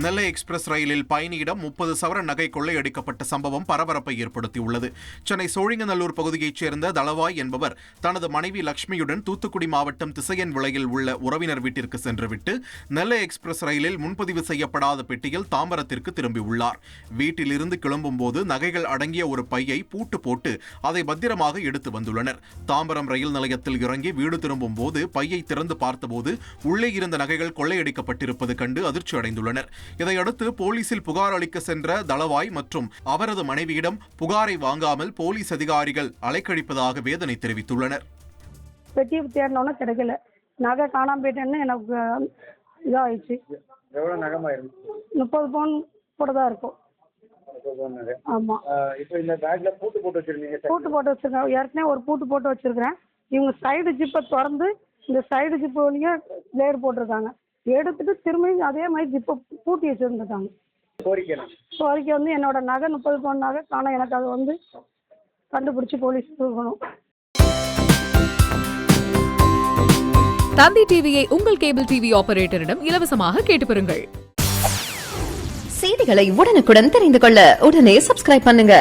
நெல்லை express ரயிலில் பயணியிடம் 30 சவரன் நகை கொள்ளையடிக்கப்பட்ட சம்பவம் பரபரப்பை ஏற்படுத்தியுள்ளது. சென்னை சோழிங்கநல்லூர் பகுதியைச் சேர்ந்த தளவாய் என்பவர் தனது மனைவி லட்சுமியுடன் தூத்துக்குடி மாவட்டம் திசையன் விளையில் உள்ள உறவினர் வீட்டிற்கு சென்றுவிட்டு நெல்லை எக்ஸ்பிரஸ் ரயிலில் முன்பதிவு செய்யப்படாத பெட்டியில் தாம்பரத்திற்கு திரும்பியுள்ளார். வீட்டிலிருந்து கிளம்பும் போது நகைகள் அடங்கிய ஒரு பையை பூட்டு போட்டு அதை பத்திரமாக எடுத்து வந்துள்ளனர். தாம்பரம் ரயில் நிலையத்தில் இறங்கி வீடு திரும்பும் போது பையை திறந்து பார்த்தபோது உள்ளே இருந்த நகைகள் கொள்ளையடிக்கப்பட்டிருப்பது கண்டு அதிர்ச்சி அடைந்துள்ளனர். இதையடுத்து போலீசில் புகார் அளிக்க சென்ற தளவாய் மற்றும் அவரது மனைவியிடம் புகாரை வாங்காமல் போலீஸ் அதிகாரிகள் அலைக்கழிப்பதாக வேதனை தெரிவித்துள்ளனர். பெட்டி தேடினோன்னு கிடைக்கல, நகை காணாம போயிட்டேன்னு எனக்கு இதாகிடுச்சு. 30 பவுன் கூட தான் இருக்கும். ஆமா, பூட்டு போட்டு வச்சிருக்கேன். ஏற்கனவே ஒரு பூட்டு போட்டு வச்சிருக்கிறேன். இவங்க சைடு ஜிப்பை திறந்து இந்த சைடு ஜிப்பு வழியா பிளேடு போட்டிருக்காங்க. எடுத்துட்டு திரும்பி அதே மாதிரி ஜிப்பை பூட்டி வச்சிருந்துட்டாங்க. கோரிக்கை வந்து என்னோட நகை 30 பவுன் நகை காண, எனக்கு அதை வந்து கண்டுபிடிச்சு போலீஸ் கொடுக்கணும். தந்தி டிவியை உங்கள் கேபிள் டிவி ஆபரேட்டரிடம் இலவசமாக கேட்டு பெறுங்கள். செய்திகளை உடனுக்குடன் தெரிந்து கொள்ள உடனே சப்ஸ்கிரைப் பண்ணுங்க.